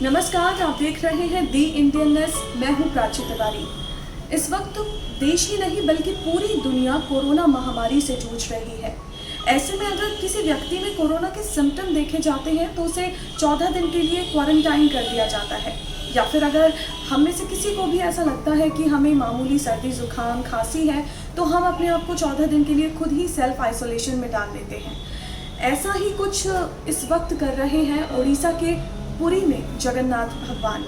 नमस्कार, आप देख रहे हैं दी इंडियननेस। मैं हूं प्राची तिवारी। इस वक्त तो देश ही नहीं बल्कि पूरी दुनिया कोरोना महामारी से जूझ रही है। ऐसे में अगर किसी व्यक्ति में कोरोना के सिम्टम देखे जाते हैं तो उसे 14 दिन के लिए क्वारंटाइन कर दिया जाता है। या फिर अगर हम में से किसी को भी ऐसा लगता है कि हमें मामूली सर्दी जुकाम खांसी है तो हम अपने आप को 14 दिन के लिए खुद ही सेल्फ आइसोलेशन में डाल देते हैं। ऐसा ही कुछ इस वक्त कर रहे हैं उड़ीसा के पुरी में जगन्नाथ भगवान।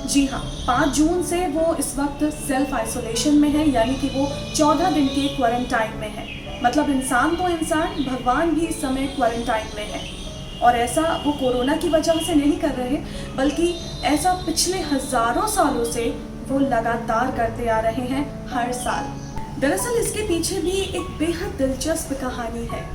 जी हाँ, 5 जून से वो इस वक्त सेल्फ आइसोलेशन में है, यानी कि वो 14 दिन के क्वारंटाइन में है। मतलब इंसान तो इंसान, भगवान भी इस समय क्वारंटाइन में है। और ऐसा वो कोरोना की वजह से नहीं कर रहे, बल्कि ऐसा पिछले हजारों सालों से वो लगातार करते आ रहे हैं हर साल। दरअसल इसके पीछे भी एक बेहद दिलचस्प कहानी है।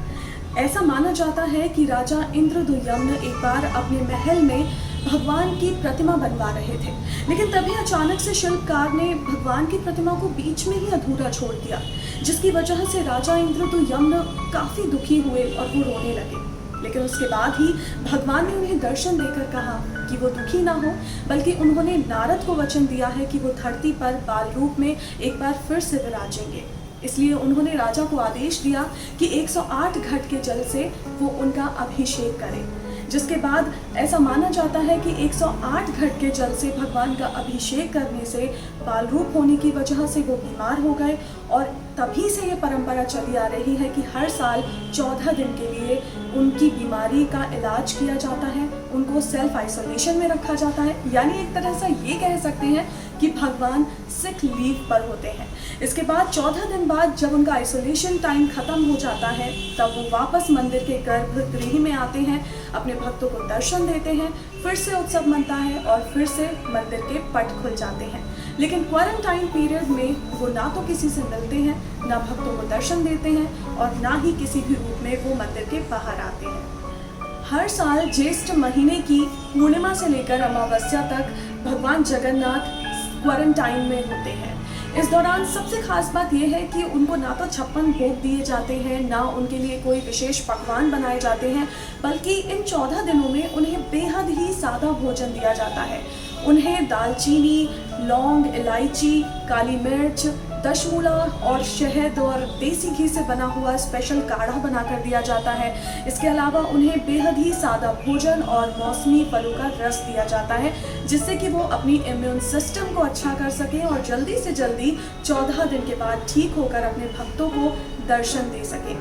ऐसा माना जाता है कि राजा इंद्रद्युम्न एक बार अपने महल में भगवान की प्रतिमा बनवा रहे थे, लेकिन तभी अचानक से शिल्पकार ने भगवान की प्रतिमा को बीच में ही अधूरा छोड़ दिया, जिसकी वजह से राजा इंद्रद्युम्न काफी दुखी हुए और वो रोने लगे। लेकिन उसके बाद ही भगवान ने उन्हें दर्शन देकर कहा कि वो दुखी ना हो, बल्कि उन्होंने नारद को वचन दिया है कि वो धरती पर बाल रूप में एक बार फिर से विराजेंगे। इसलिए उन्होंने राजा को आदेश दिया कि 108 घट के जल से वो उनका अभिषेक करें। जिसके बाद ऐसा माना जाता है कि 108 घट के जल से भगवान का अभिषेक करने से बाल रूप होने की वजह से वो बीमार हो गए, और तभी से ये परंपरा चली आ रही है कि हर साल 14 दिन के लिए उनकी बीमारी का इलाज किया जाता है, उनको सेल्फ आइसोलेशन में रखा जाता है। यानी एक तरह से ये कह सकते हैं कि भगवान सिक लीव पर होते हैं। इसके बाद 14 दिन बाद जब उनका आइसोलेशन टाइम खत्म हो जाता है, तब वो वापस मंदिर के गर्भगृह में आते हैं, अपने भक्तों को दर्शन देते हैं, फिर से उत्सव मनता है और फिर से मंदिर के पट खुल जाते हैं। लेकिन क्वारंटाइन पीरियड में वो ना तो किसी से मिलते हैं, ना भक्तों को दर्शन देते हैं, और ना ही किसी भी रूप में वो मंदिर के बाहर आते हैं। हर साल ज्येष्ठ महीने की पूर्णिमा से लेकर अमावस्या तक भगवान जगन्नाथ क्वारंटाइन में होते हैं। इस दौरान सबसे खास बात यह है कि उनको ना तो 56 भोग दिए जाते हैं, ना उनके लिए कोई विशेष पकवान बनाए जाते हैं, बल्कि इन 14 दिनों में उन्हें बेहद ही सादा भोजन दिया जाता है। उन्हें दालचीनी, लौंग, इलायची, काली मिर्च, दशमूला और शहद और देसी घी से बना हुआ स्पेशल काढ़ा बनाकर दिया जाता है। इसके अलावा उन्हें बेहद ही सादा भोजन और मौसमी फलों का रस दिया जाता है, जिससे कि वो अपनी इम्यून सिस्टम को अच्छा कर सकें और जल्दी से जल्दी 14 दिन के बाद ठीक होकर अपने भक्तों को दर्शन दे सकें।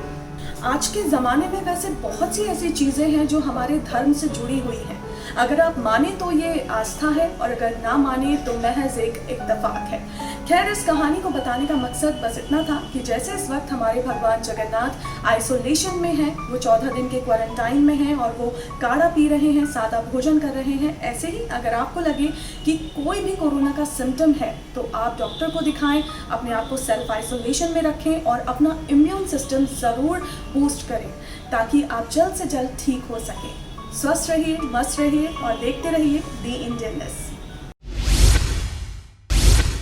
आज के ज़माने में वैसे बहुत सी ऐसी चीज़ें हैं जो हमारे धर्म से जुड़ी हुई हैं। अगर आप माने तो ये आस्था है, और अगर ना माने तो महज एक इत्तेफाक है। खैर, इस कहानी को बताने का मकसद बस इतना था कि जैसे इस वक्त हमारे भगवान जगन्नाथ आइसोलेशन में हैं, वो 14 दिन के क्वारंटाइन में हैं और वो काढ़ा पी रहे हैं, सादा भोजन कर रहे हैं, ऐसे ही अगर आपको लगे कि कोई भी कोरोना का सिम्टम है तो आप डॉक्टर को दिखाएं, अपने आप को सेल्फ आइसोलेशन में रखें और अपना इम्यून सिस्टम ज़रूर बूस्ट करें, ताकि आप जल्द से जल्द ठीक हो सकें। स्वस्थ रहिए, मस्त रहिए और देखते रहिए दी इंडियननेस।